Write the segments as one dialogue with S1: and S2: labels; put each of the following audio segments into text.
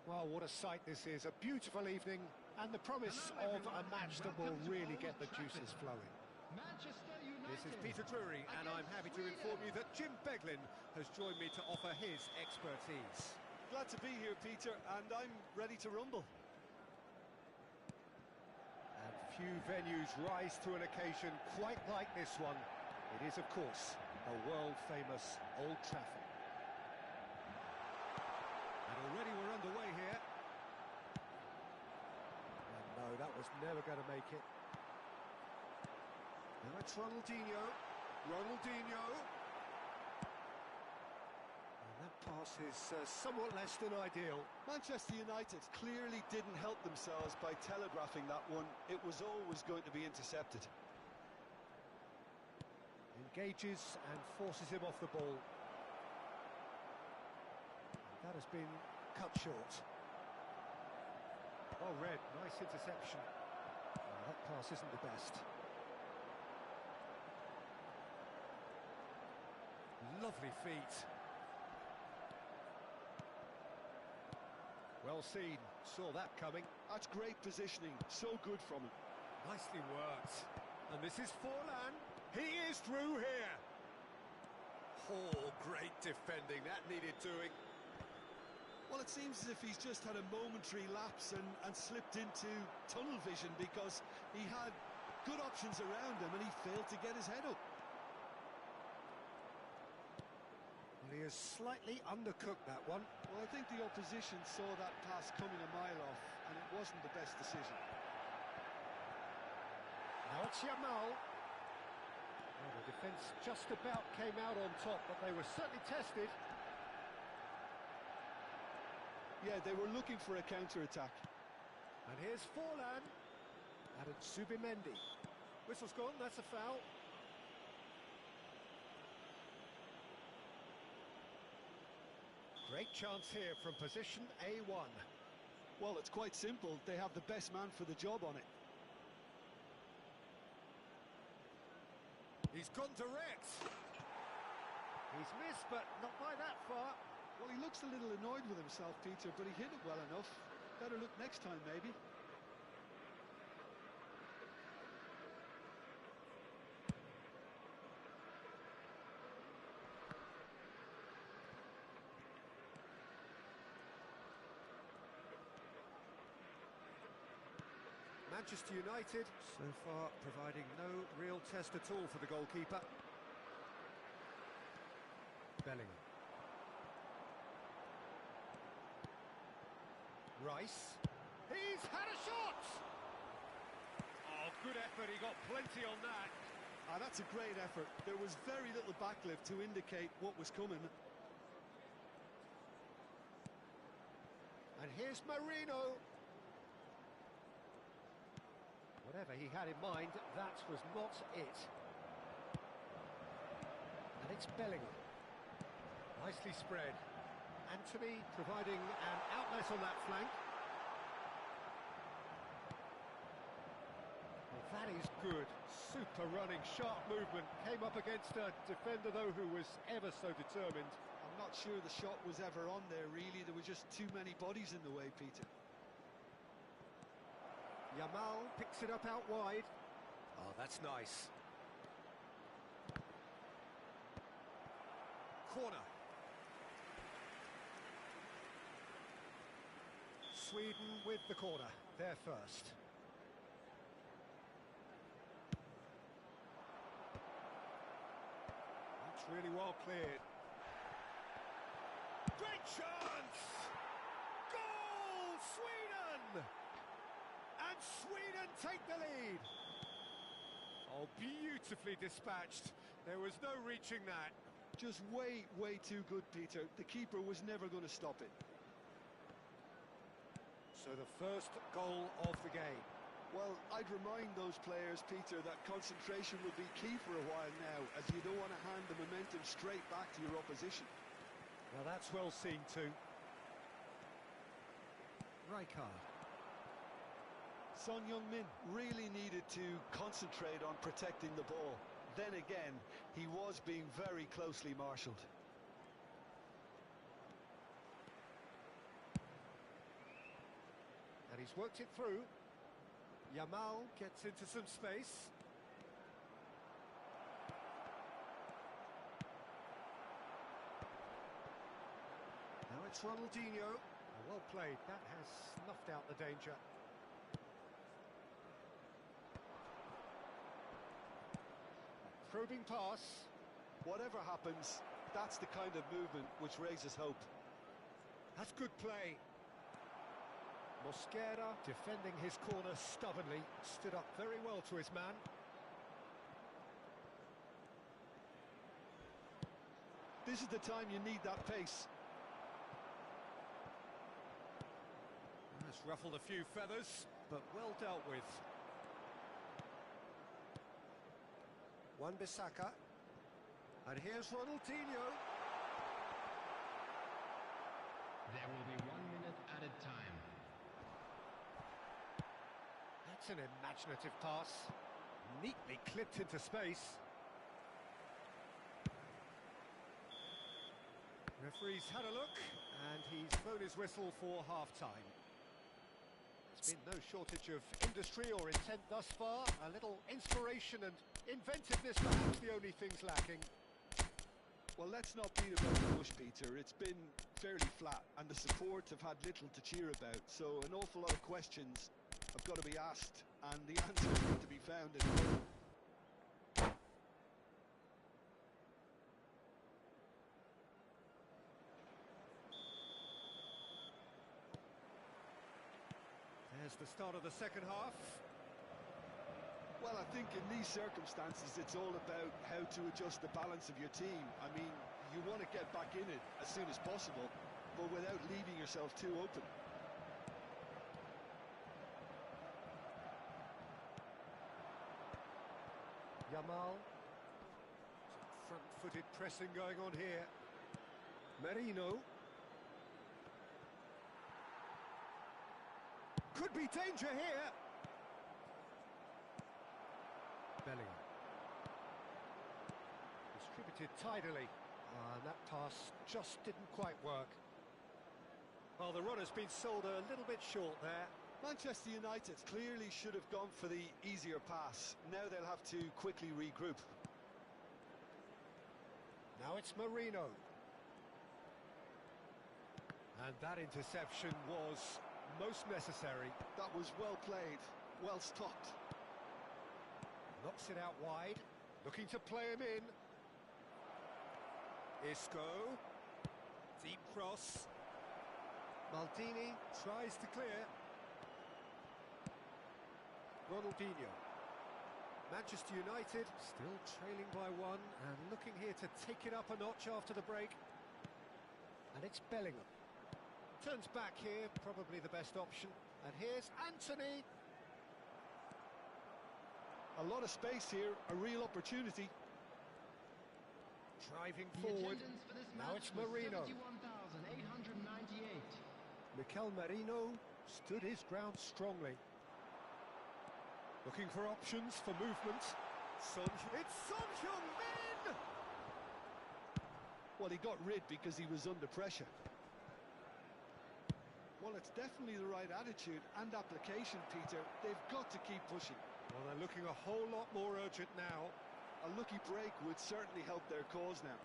S1: Well, what a sight this is. A beautiful evening and the promise of a match that will really get the juices flowing.
S2: This is Peter Drury, and I'm happy to inform you that Jim Beglin has joined me to offer his expertise.
S3: Glad to be here, Peter, and I'm ready to rumble.
S1: And few venues rise to an occasion quite like this one. It is, of course, the world-famous Old Trafford.
S2: And already we're underway here.
S1: And no, that was never going to make it.
S2: Now it's Ronaldinho.
S1: And that pass is somewhat less than ideal.
S3: Manchester United clearly didn't help themselves by telegraphing that one. It was always going to be intercepted.
S1: Engages and forces him off the ball. That has been cut short. Well read, nice interception. Oh, that pass isn't the best. Lovely feet. Well seen, saw that coming.
S3: That's great positioning, so good from him.
S2: Nicely worked. And this is Forlan. He is through here. Oh, great defending, that needed doing.
S3: Well, it seems as if he's just had a momentary lapse and slipped into tunnel vision because he had good options around him and he failed to get his head up.
S1: Well, he has slightly undercooked that one.
S3: Well, I think the opposition saw that pass coming a mile off and it wasn't the best decision.
S1: Now it's Yamal. Well, the defence just about came out on top, but they were certainly tested.
S3: Yeah, they were looking for a counter-attack.
S1: And here's Forlan. And it's Zubimendi. Whistle's gone, that's a foul. Great chance here from position A1.
S3: Well, it's quite simple. They have the best man for the job on it.
S2: He's gone direct.
S1: He's missed, but not by that far.
S3: Well, he looks a little annoyed with himself, Peter, but he hit it well enough. Better look next time, maybe.
S1: Manchester United, so far, providing no real test at all for the goalkeeper. Bellingham. Rice. He's had a shot!
S2: Oh, good effort, he got plenty on that.
S3: Ah, that's a great effort. There was very little backlift to indicate what was coming.
S1: And here's Marino. Whatever he had in mind, that was not it. And it's Bellingham. Nicely spread. Anthony providing an outlet on that flank. Well, that is good. Super running, sharp movement. Came up against a defender, though, who was ever so determined.
S3: I'm not sure the shot was ever on there, really. There were just too many bodies in the way, Peter.
S1: Yamal picks it up out wide.
S2: Oh, that's nice. Corner.
S1: Sweden with the corner, they're first. That's really well cleared.
S2: Great chance! Goal, Sweden! And Sweden take the lead. Oh, beautifully dispatched. There was no reaching that.
S3: Just way, way too good, Peter. The keeper was never going to stop it.
S1: So the first goal of the game.
S3: Well, I'd remind those players, Peter, that concentration will be key for a while now, as you don't want to hand the momentum straight back to your opposition.
S1: Now that's well seen too. Rijkaard.
S3: Son Heung-min really needed to concentrate on protecting the ball. Then again, he was being very closely marshalled.
S1: And he's worked it through. Yamal gets into some space. Now it's Ronaldinho. Well played, that has snuffed out the danger. Probing pass.
S3: Whatever happens, that's the kind of movement which raises hope.
S1: That's good play. Mosquera defending his corner stubbornly, stood up very well to his man.
S3: This is the time you need that pace.
S1: Has ruffled a few feathers, but well dealt with. Wan-Bissaka. And here's Ronaldinho.
S4: There will be 1 minute added time.
S1: That's an imaginative pass. Neatly clipped into space. Referee's had a look, and he's blown his whistle for half-time. There's been no shortage of industry or intent thus far. A little inspiration and inventiveness, perhaps the only things lacking.
S3: Well, let's not beat about the bush, Peter. It's been fairly flat, and the support have had little to cheer about. So an awful lot of questions have got to be asked, and the answers need to be found in the game.
S1: There's the start of the second half.
S3: Well, I think in these circumstances, it's all about how to adjust the balance of your team. I mean, you want to get back in it as soon as possible, but without leaving yourself too open.
S1: Yamal. Some front-footed pressing going on here. Merino. Could be danger here. Bellingham. Distributed tidily. And that pass just didn't quite work. Well, the run has been sold a little bit short there.
S3: Manchester United clearly should have gone for the easier pass. Now they'll have to quickly regroup.
S1: Now it's Merino. And that interception was most necessary.
S3: That was well played, well stopped.
S1: Knocks it out wide, looking to play him in. Isco, deep cross. Maldini tries to clear. Ronaldinho. Manchester United still trailing by one and looking here to take it up a notch after the break. And it's Bellingham. Turns back here, probably the best option. And here's Antony.
S3: A lot of space here, a real opportunity.
S1: Driving
S4: The
S1: forward.
S4: attendance for this
S1: Now
S4: match
S1: it's
S4: was
S1: Merino.
S4: 71,898.
S1: Mikel Merino stood his ground strongly. Looking for options for movement. It's Son Heung-min!
S3: Well, he got rid because he was under pressure. Well, it's definitely the right attitude and application, Peter. They've got to keep pushing.
S1: Well, they're looking a whole lot more urgent now.
S3: A lucky break would certainly help their cause now.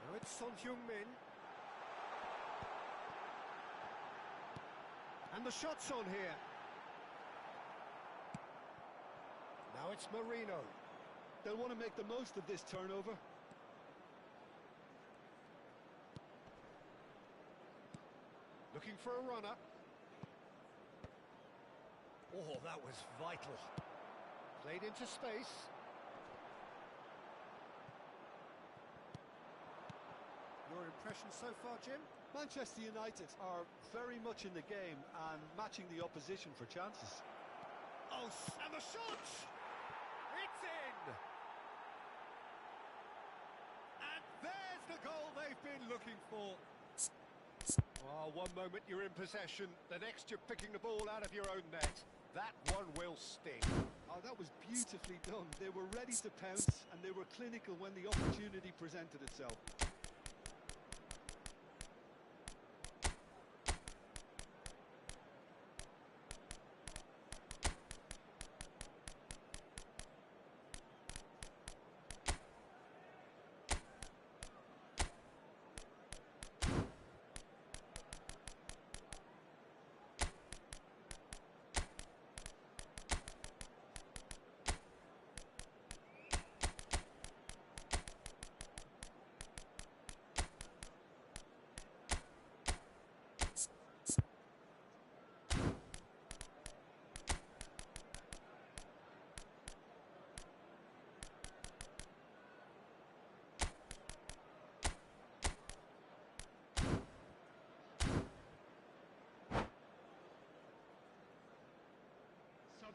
S1: Now it's Son Heung-min. And the shot's on here. Now it's Merino.
S3: They'll want to make the most of this turnover.
S1: Looking for a runner. Oh, that was vital. Played into space. You're impressions so far, Jim?
S3: Manchester United are very much in the game and matching the opposition for chances.
S2: Oh, and the shot! It's in! And there's the goal they've been looking for. Oh, one moment you're in possession, the next you're picking the ball out of your own net. That one will sting.
S3: Oh, that was beautifully done. They were ready to pounce and they were clinical when the opportunity presented itself.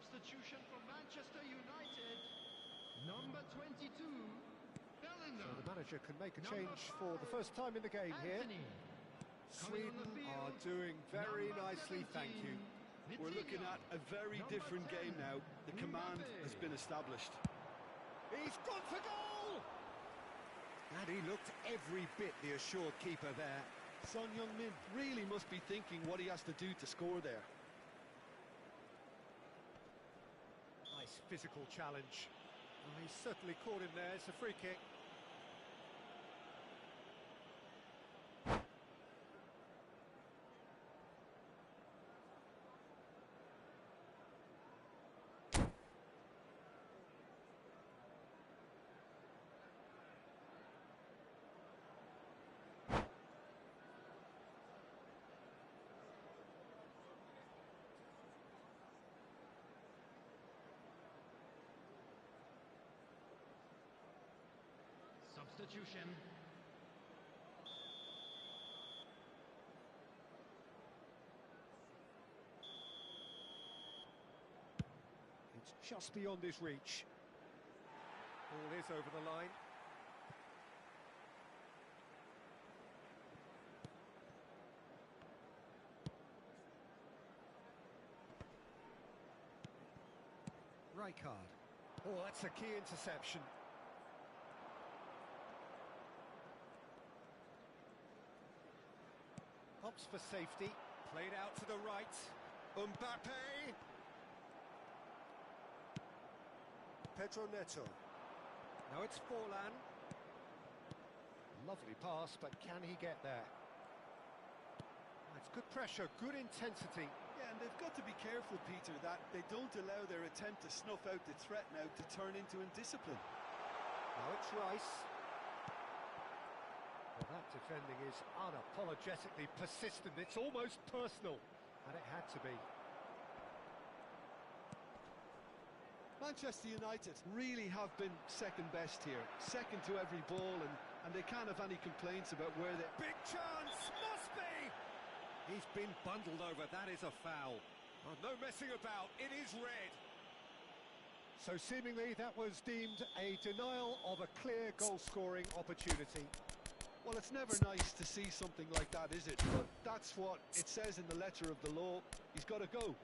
S4: Substitution for Manchester United. Number 22, Bellingham.
S1: So the manager can make a
S4: Number
S1: change for the
S4: 5,
S1: first time in the game here.
S4: Anthony.
S2: Sweden
S4: Coming on the field,
S2: are doing very
S4: number
S2: nicely, thank you.
S4: 17,
S3: We're looking
S4: Vitinha.
S3: at a very
S4: Number
S3: different
S4: 10,
S3: game now. The command
S4: Mbappe.
S3: has been established.
S2: He's gone for goal!
S1: And he looked every bit the assured keeper there.
S3: Son Heung-min really must be thinking what he has to do to score there.
S1: Nice physical challenge. Oh, he's certainly caught him there. It's a free kick.
S4: Substitution.
S1: It's just beyond his reach. Ball is over the line. Rijkaard. Oh, that's a key interception. Pops for safety.
S2: Played out to the right. Mbappe!
S1: Pedro Neto. Now it's Forlan. Lovely pass, but can he get there? It's good pressure, good intensity.
S3: Yeah, and they've got to be careful, Peter, that they don't allow their attempt to snuff out the threat now to turn into indiscipline.
S1: Now it's Rice. Well, that defending is unapologetically persistent. It's almost personal, and it had to be.
S3: Manchester United really have been second best here, second to every ball, and they can't have any complaints about where they...
S2: Big chance! Must be! He's been bundled over. That is a foul. Oh, no messing about. It is red.
S1: So seemingly that was deemed a denial of a clear goal-scoring opportunity.
S3: Well, it's never nice to see something like that, is it? But that's what it says in the letter of the law. He's got to go.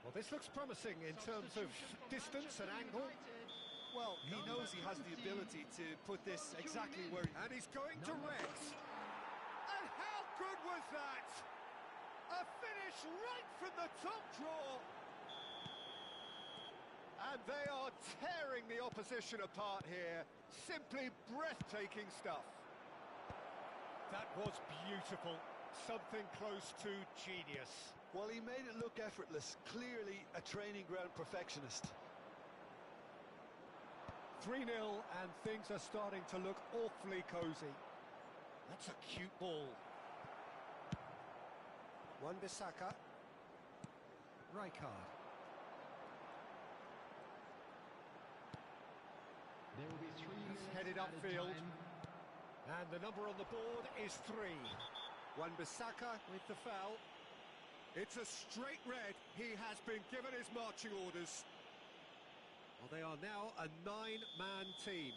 S1: Well, this looks promising in terms of distance and angle.
S3: Well, he knows he has the ability to put this exactly where he...
S2: And he's going to Rex. And how good was that? A finish right from the top draw.
S1: And they are tearing the opposition apart here. Simply breathtaking stuff. That was beautiful. Something close to genius.
S3: Well, he made it look effortless. Clearly a training ground perfectionist.
S1: 3-0 and things are starting to look awfully cosy. That's a cute ball. Wan-Bissaka. Rijkaard.
S2: headed upfield. And the number on the board is 3. Wan-Bissaka with the foul. It's a straight red. He has been given his marching orders. Well, they are now a 9-man team.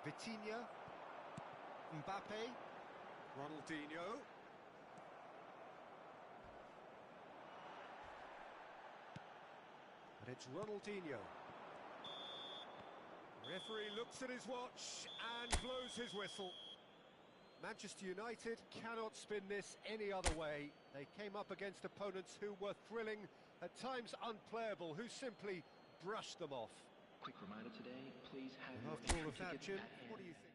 S2: Vitinha, Mbappe, Ronaldinho. But it's Ronaldinho. Referee looks at his watch and blows his whistle. Manchester United cannot spin this any other way. They came up against opponents who were thrilling, at times unplayable, who simply brushed them off.
S5: Quick reminder today, please have your
S2: After all
S5: entry
S2: of that,
S5: ticket
S2: Jim,
S5: at
S2: what do
S5: hand.
S2: you think?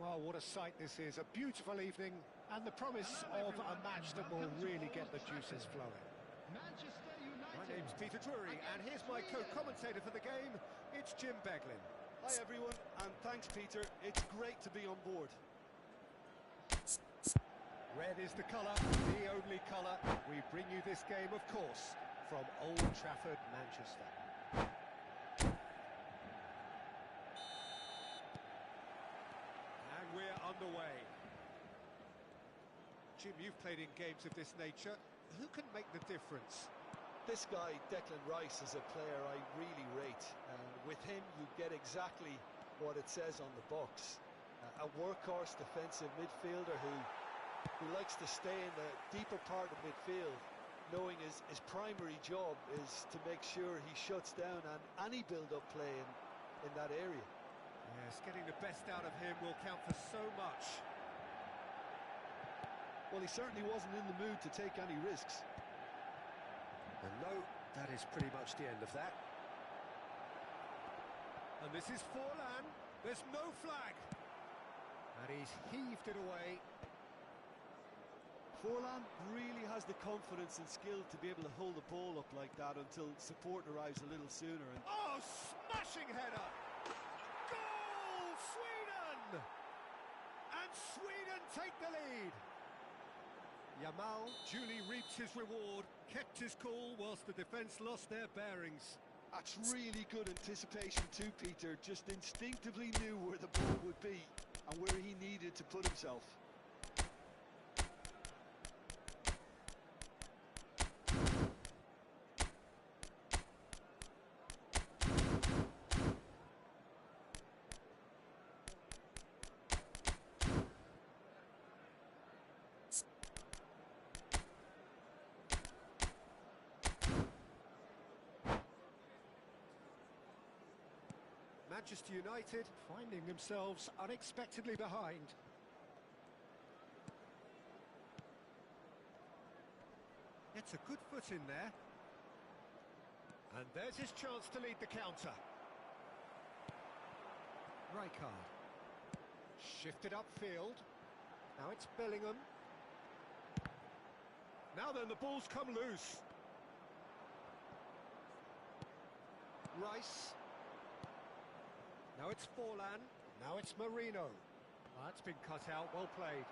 S2: Well, what a sight this is. A beautiful evening and the promise of a match that will really get the juices flowing.
S4: Manchester
S2: My
S4: United.
S2: name's Peter Drury, and here's my co-commentator for the game. It's Jim Beglin.
S3: Hi everyone, and thanks Peter. It's great to be on board.
S2: Red is the colour, the only colour. We bring you this game, of course, from Old Trafford, Manchester. way. Jim, you've played in games of this nature. Who can make the difference?
S3: This guy, Declan Rice, is a player I really rate. With him, you get exactly what it says on the box. A workhorse defensive midfielder who likes to stay in the deeper part of midfield, knowing his primary job is to make sure he shuts down any build-up play in that area.
S2: Yes, getting the best out of him will count for so much.
S3: Well, he certainly wasn't in the mood to take any risks.
S1: And no, that is pretty much the end of that.
S2: And this is Forlan. There's no flag. And he's heaved it away.
S3: Forlan really has the confidence and skill to be able to hold the ball up like that until support arrives a little sooner. And
S2: oh, smashing header! Goal, Sweden! And Sweden take the lead. Yamal duly reaps his reward, kept his cool whilst the defence lost their bearings.
S3: That's really good anticipation too, Peter. Just instinctively knew where the ball would be and where he needed to put himself.
S1: Manchester United finding themselves unexpectedly behind.
S2: Gets a good foot in there. And there's his chance to lead the counter. Rijkaard. Shifted upfield. Now it's Bellingham. Now then, the ball's come loose. Rice. Now it's Forlan. Now it's Marino. That's been cut out. Well played.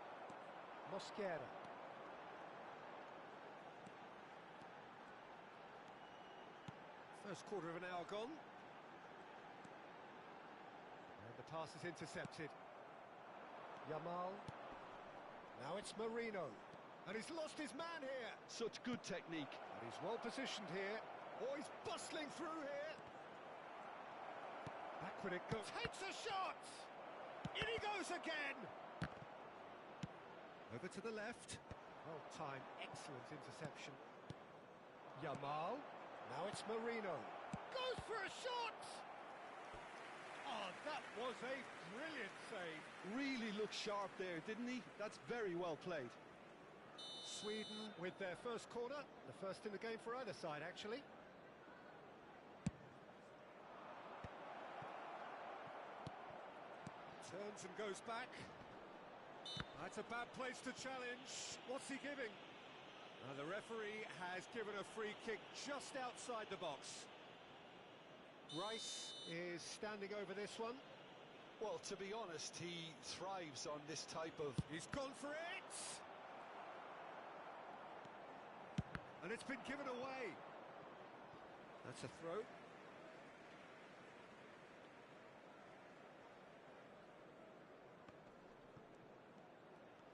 S1: Mosquera.
S2: First quarter of an hour gone. And the pass is intercepted.
S1: Yamal.
S2: Now it's Marino. And he's lost his man here.
S3: Such good technique.
S2: And he's well positioned here. Oh, he's bustling through here. Backward it goes. Takes a shot! In he goes again! Over to the left. Well timed, excellent interception. Yamal. Now it's Marino. Goes for a shot! Oh, that was a brilliant save.
S3: Really looked sharp there, didn't he? That's very well played.
S2: Sweden with their first corner. The first in the game for either side, actually. Turns and goes back. That's a bad place to challenge. What's he giving? The referee has given a free kick just outside the box. Rice is standing over this one.
S3: Well, to be honest, he thrives on this type of...
S2: He's gone for it! And it's been given away. That's a throw.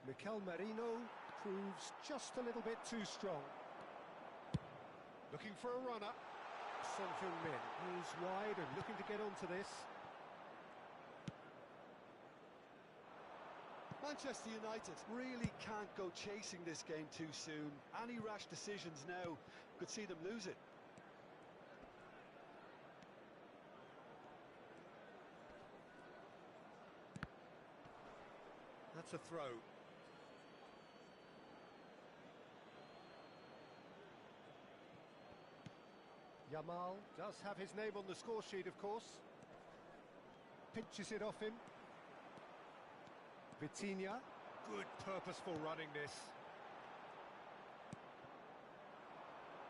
S2: Mikel Merino proves just a little bit too strong. Looking for a runner. Son Heung-min moves wide and looking to get onto this.
S3: Manchester United really can't go chasing this game too soon. Any rash decisions now could see them lose it.
S2: That's a throw. Yamal does have his name on the score sheet, of course. Pinches it off him. Vitinha. Good purposeful running this.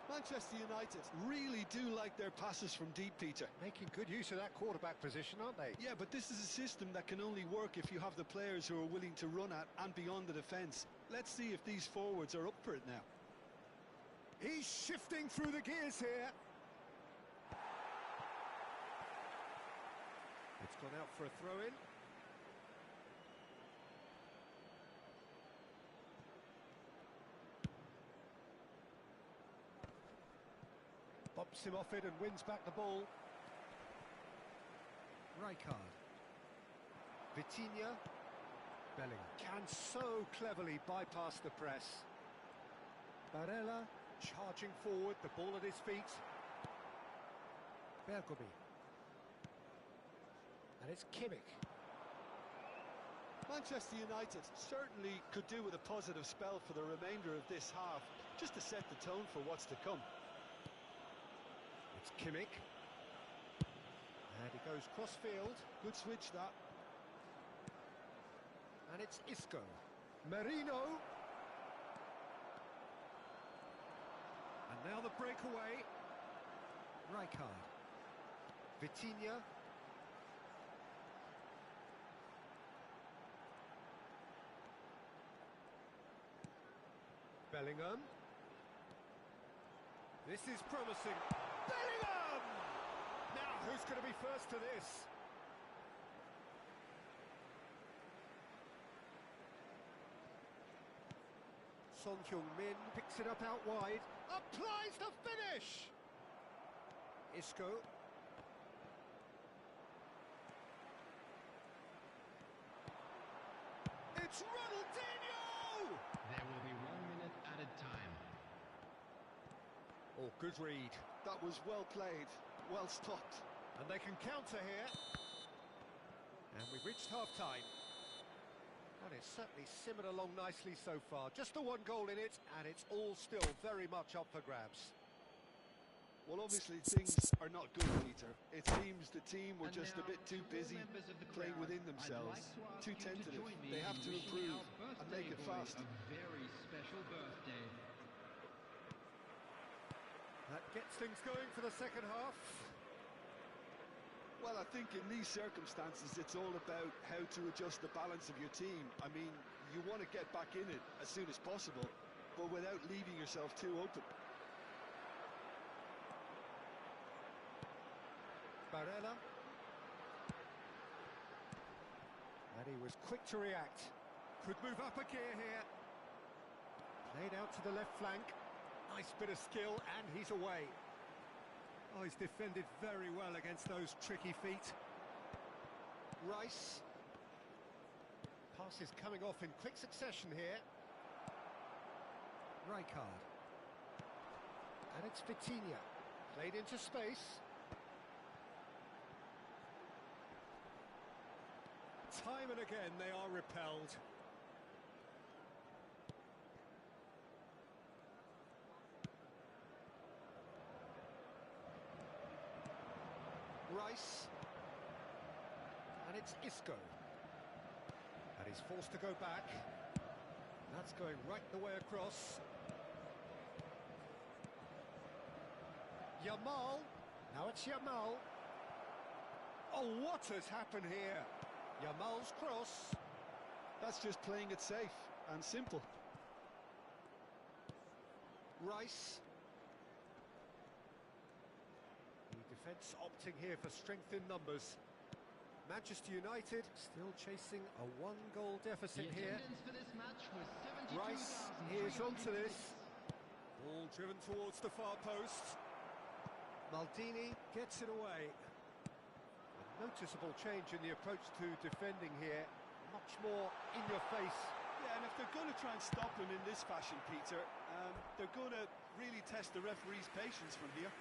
S3: Manchester United really do like their passes from deep, Peter.
S2: Making good use of that quarterback position, aren't they?
S3: Yeah, but this is a system that can only work if you have the players who are willing to run at and beyond the defence. Let's see if these forwards are up for it now.
S2: He's shifting through the gears here. It's gone out for a throw-in.
S1: Bumps him off it and wins back the ball. Rijkaard. Vitinha. Bellingham can so cleverly bypass the press. Barella charging forward, the ball at his feet. Bergomi. And it's Kimmich.
S3: Manchester United certainly could do with a positive spell for the remainder of this half, just to set the tone for what's to come.
S1: It's Kimmich. And he goes cross-field.
S3: Good switch, that.
S1: And it's Isco. Merino. And now the breakaway. Rijkaard. Vitinha. Bellingham. This is promising. Bellingham! Now, who's going to be first to this? Son Heung-min picks it up out wide. Applies the finish! Isco. It's Ronaldinho!
S4: There will be 1 minute added time.
S1: Oh, good read.
S3: That was well played, well stopped.
S1: And they can counter here. And we've reached half-time. And it's certainly simmered along nicely so far. Just the one goal in it, and it's all still very much up for grabs.
S3: Well, obviously things are not good, Peter. It seems the team were just a bit too busy playing within themselves, too tentative. They have to improve and make it fast.
S4: A very special birthday.
S1: That gets things going for the second half.
S3: Well, I think in these circumstances, it's all about how to adjust the balance of your team. I mean, you want to get back in it as soon as possible, but without leaving yourself too open.
S1: Barella. And he was quick to react. Could move up a gear here. Played out to the left flank. Nice bit of skill, and he's away. Oh, he's defended very well against those tricky feet. Rice. Passes coming off in quick succession here. Rijkaard. And it's Vitinha. Played into space. Time and again they are repelled. Rice. And it's Isco. And he's forced to go back. That's going right the way across. Yamal. Now it's Yamal. Oh, what has happened here? Yamal's cross.
S3: That's just playing it safe and simple.
S1: Rice. The defence opting here for strength in numbers. Manchester United still chasing a one-goal deficit
S4: The
S1: here.
S4: attendance for this match was
S1: Rice is onto this. Ball driven towards the far post. Maldini gets it away. A noticeable change in the approach to defending here. Much more in your face.
S3: Yeah, and if they're going to try and stop him in this fashion, Peter, they're going to really test the referee's patience from here.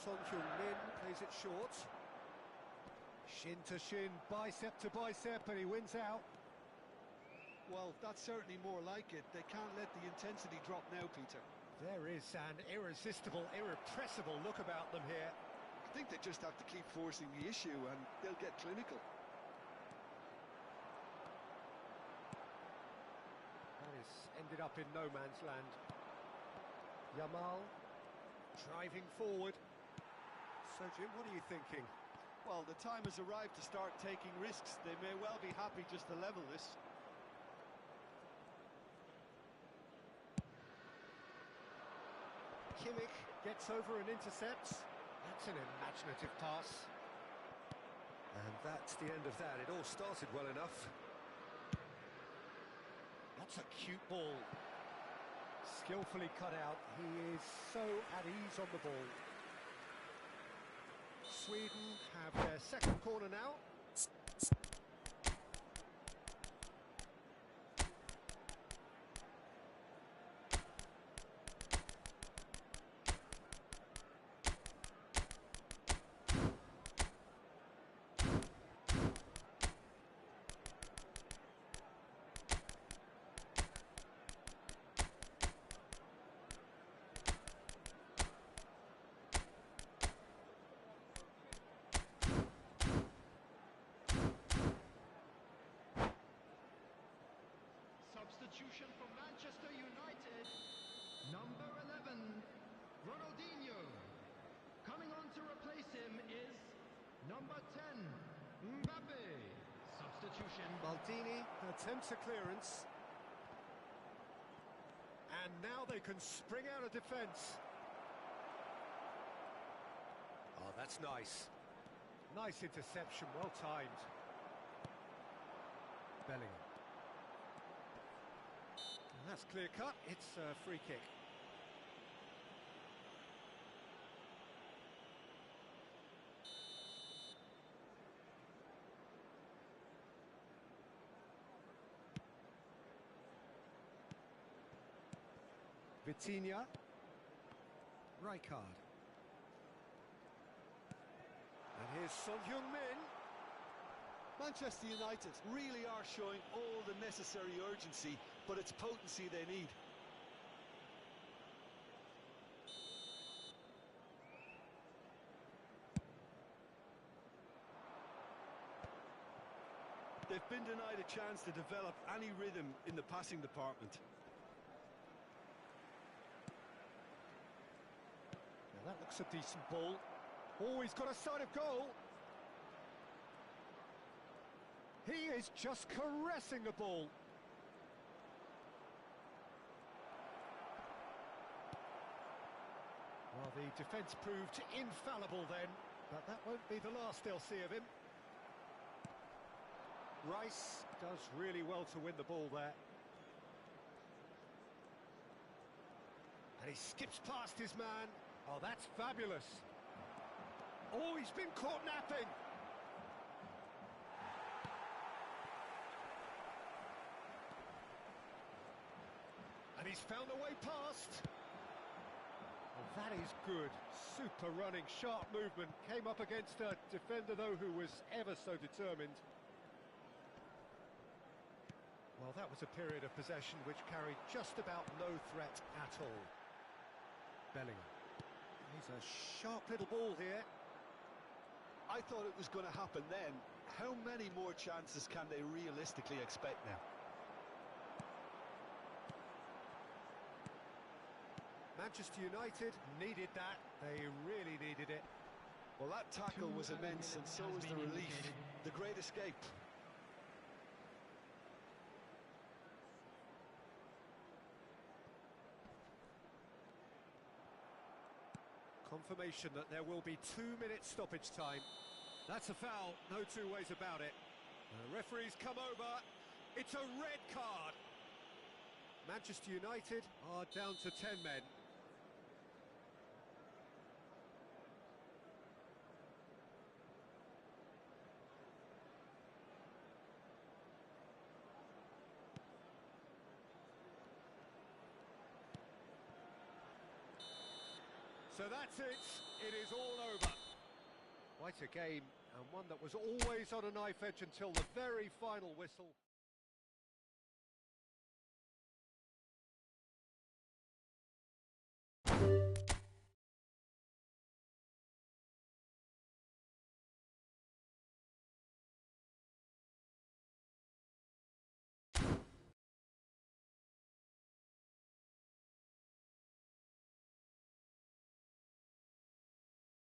S1: Son Heung-min plays it short. Shin to shin, bicep to bicep, and he wins out.
S3: Well, that's certainly more like it. They can't let the intensity drop now, Peter.
S1: There is an irresistible, irrepressible look about them here.
S3: I think they just have to keep forcing the issue and they'll get clinical.
S1: That is ended up in no man's land. Yamal driving forward. So, Jim, what are you thinking?
S3: Well, the time has arrived to start taking risks. They may well be happy just to level this.
S1: Kimmich gets over and intercepts. That's an imaginative pass. And that's the end of that. It all started well enough. That's a cute ball. Skillfully cut out. He is so at ease on the ball. Sweden have their second corner now.
S4: Substitution for Manchester United. Number 11, Ronaldinho. Coming on to replace him is number 10, Mbappe. Substitution.
S1: Maldini attempts a clearance. And now they can spring out of defence. Oh, that's nice. Nice interception, well timed. Bellingham. And that's clear cut, it's a free kick. Vitinha. Rijkaard. And here's Son Heung-min.
S3: Manchester United really are showing all the necessary urgency, but it's potency they need. They've been denied a chance to develop any rhythm in the passing department.
S1: Now that looks a decent ball. Oh, he's got a sight of goal. He is just caressing the ball. Well, the defence proved infallible then, but that won't be the last they'll see of him. Rice does really well to win the ball there. And he skips past his man. Oh, that's fabulous. Oh, he's been caught napping. And he's found a way past. And that is good. Super running, sharp movement. Came up against a defender, though, who was ever so determined. Well, that was a period of possession which carried just about no threat at all. Bellingham. He's a sharp little ball here.
S3: I thought it was going to happen then. How many more chances can they realistically expect now?
S1: Manchester United needed that. They really needed it.
S3: Well, that tackle was immense, and so was the relief. The great escape.
S1: Confirmation that there will be 2 minutes stoppage time. That's a foul, no two ways about it. The referee's come over. It's a red card. Manchester United are down to 10 men. So that's it. It is all over. Quite a game, and one that was always on a knife edge until the very final whistle.